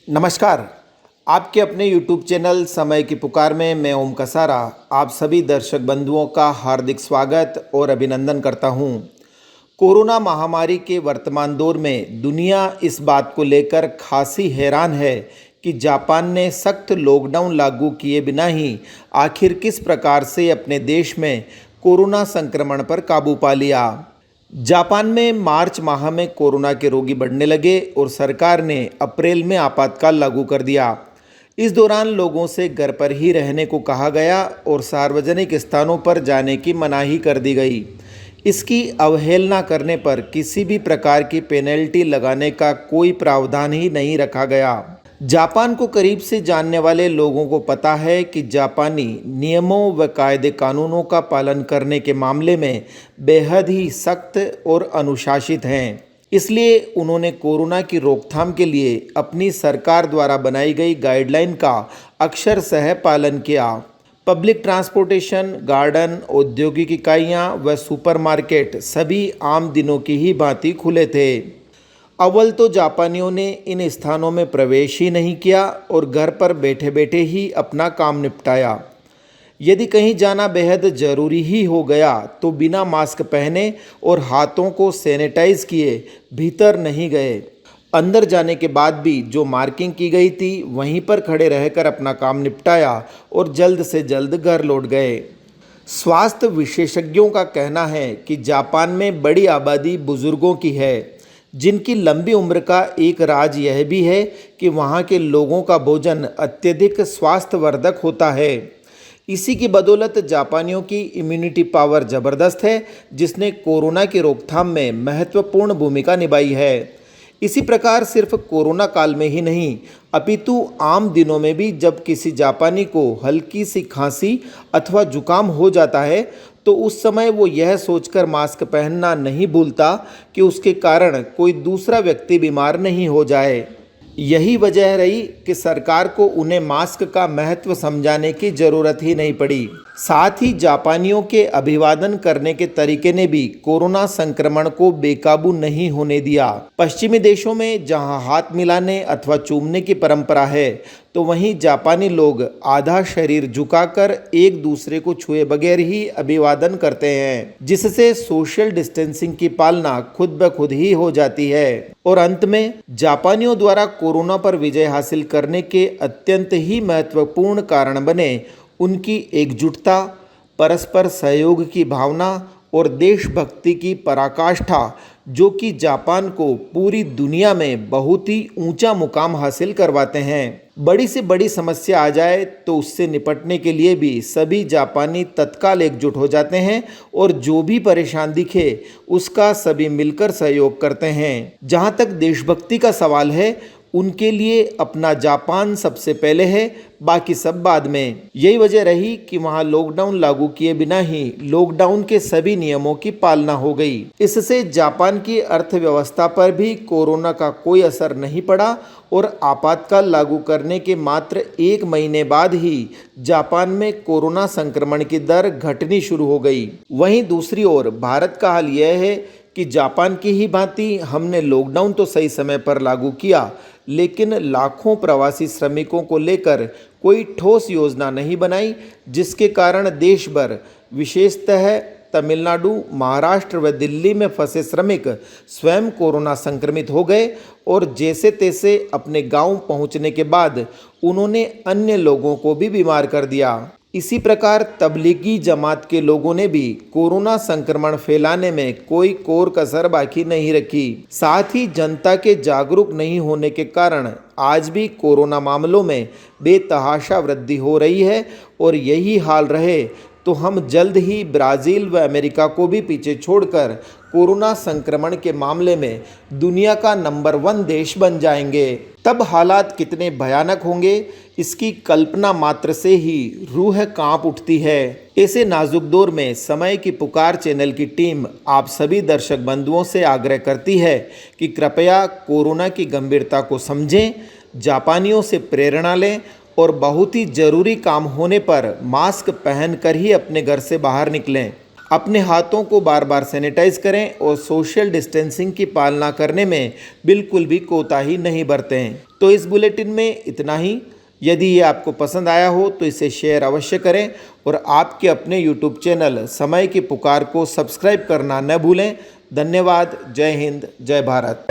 नमस्कार। आपके अपने YouTube चैनल समय की पुकार में मैं ओम कसारा आप सभी दर्शक बंधुओं का हार्दिक स्वागत और अभिनंदन करता हूं। कोरोना महामारी के वर्तमान दौर में दुनिया इस बात को लेकर खासी हैरान है कि जापान ने सख्त लॉकडाउन लागू किए बिना ही आखिर किस प्रकार से अपने देश में कोरोना संक्रमण पर काबू पा लिया। जापान में मार्च माह में कोरोना के रोगी बढ़ने लगे और सरकार ने अप्रैल में आपातकाल लागू कर दिया। इस दौरान लोगों से घर पर ही रहने को कहा गया और सार्वजनिक स्थानों पर जाने की मनाही कर दी गई। इसकी अवहेलना करने पर किसी भी प्रकार की पेनल्टी लगाने का कोई प्रावधान ही नहीं रखा गया। जापान को करीब से जानने वाले लोगों को पता है कि जापानी नियमों व कायदे कानूनों का पालन करने के मामले में बेहद ही सख्त और अनुशासित हैं। इसलिए उन्होंने कोरोना की रोकथाम के लिए अपनी सरकार द्वारा बनाई गई गाइडलाइन का अक्षरशः पालन किया। पब्लिक ट्रांसपोर्टेशन, गार्डन, औद्योगिक इकाइयाँ व सुपरमार्केट सभी आम दिनों की ही भांति खुले थे। अव्वल तो जापानियों ने इन स्थानों में प्रवेश ही नहीं किया और घर पर बैठे बैठे ही अपना काम निपटाया। यदि कहीं जाना बेहद ज़रूरी ही हो गया तो बिना मास्क पहने और हाथों को सैनिटाइज किए भीतर नहीं गए। अंदर जाने के बाद भी जो मार्किंग की गई थी वहीं पर खड़े रहकर अपना काम निपटाया और जल्द से जल्द घर लौट गए। स्वास्थ्य विशेषज्ञों का कहना है कि जापान में बड़ी आबादी बुजुर्गों की है, जिनकी लंबी उम्र का एक राज यह भी है कि वहाँ के लोगों का भोजन अत्यधिक स्वास्थ्यवर्धक होता है। इसी की बदौलत जापानियों की इम्यूनिटी पावर ज़बरदस्त है, जिसने कोरोना की रोकथाम में महत्वपूर्ण भूमिका निभाई है। इसी प्रकार सिर्फ कोरोना काल में ही नहीं अपितु आम दिनों में भी जब किसी जापानी को हल्की सी खांसी अथवा जुकाम हो जाता है तो उस समय वो यह सोचकर मास्क पहनना नहीं भूलता कि उसके कारण कोई दूसरा व्यक्ति बीमार नहीं हो जाए। यही वजह रही कि सरकार को उन्हें मास्क का महत्व समझाने की जरूरत ही नहीं पड़ी। साथ ही जापानियों के अभिवादन करने के तरीके ने भी कोरोना संक्रमण को बेकाबू नहीं होने दिया। पश्चिमी देशों में जहां हाथ मिलाने अथवा चूमने की परंपरा है तो वहीं जापानी लोग आधा शरीर झुकाकर एक दूसरे को छुए बगैर ही अभिवादन करते हैं, जिससे सोशल डिस्टेंसिंग की पालना खुद ब खुद ही हो जाती है। और अंत में जापानियों द्वारा कोरोना पर विजय हासिल करने के अत्यंत ही महत्वपूर्ण कारण बने उनकी एकजुटता, परस्पर सहयोग की भावना और देशभक्ति की पराकाष्ठा, जो कि जापान को पूरी दुनिया में बहुत ही ऊंचा मुकाम हासिल करवाते हैं। बड़ी से बड़ी समस्या आ जाए तो उससे निपटने के लिए भी सभी जापानी तत्काल एकजुट हो जाते हैं और जो भी परेशान दिखे उसका सभी मिलकर सहयोग करते हैं। जहां तक देशभक्ति का सवाल है, उनके लिए अपना जापान सबसे पहले है, बाकी सब बाद में। यही वजह रही कि वहां लॉकडाउन लागू किए बिना ही लॉकडाउन के सभी नियमों की पालना हो गई। इससे जापान की अर्थव्यवस्था पर भी कोरोना का कोई असर नहीं पड़ा और आपातकाल लागू करने के मात्र 1 महीने बाद ही जापान में कोरोना संक्रमण की दर घटनी शुरू हो गई। वहीं दूसरी ओर भारत का हाल यह है कि जापान की ही भांति हमने लॉकडाउन तो सही समय पर लागू किया, लेकिन लाखों प्रवासी श्रमिकों को लेकर कोई ठोस योजना नहीं बनाई, जिसके कारण देश भर विशेषतः तमिलनाडु, महाराष्ट्र व दिल्ली में फंसे श्रमिक स्वयं कोरोना संक्रमित हो गए और जैसे तैसे अपने गांव पहुंचने के बाद उन्होंने अन्य लोगों को भी बीमार कर दिया। इसी प्रकार तबलीगी जमात के लोगों ने भी कोरोना संक्रमण फैलाने में कोई कोर कसर बाकी नहीं रखी। साथ ही जनता के जागरूक नहीं होने के कारण आज भी कोरोना मामलों में बेतहाशा वृद्धि हो रही है और यही हाल रहे तो हम जल्द ही ब्राज़ील व अमेरिका को भी पीछे छोड़कर कोरोना संक्रमण के मामले में दुनिया का नंबर 1 देश बन जाएंगे। तब हालात कितने भयानक होंगे, इसकी कल्पना मात्र से ही रूह कांप उठती है। ऐसे नाजुक दौर में समय की पुकार चैनल की टीम आप सभी दर्शक बंधुओं से आग्रह करती है कि कृपया कोरोना की गंभीरता को समझें, जापानियों से प्रेरणा लें और बहुत ही ज़रूरी काम होने पर मास्क पहनकर ही अपने घर से बाहर निकलें। अपने हाथों को बार बार सैनिटाइज करें और सोशल डिस्टेंसिंग की पालना करने में बिल्कुल भी कोताही नहीं बरतें। तो इस बुलेटिन में इतना ही। यदि ये आपको पसंद आया हो तो इसे शेयर अवश्य करें और आपके अपने यूट्यूब चैनल समय की पुकार को सब्सक्राइब करना न भूलें। धन्यवाद। जय हिंद, जय भारत।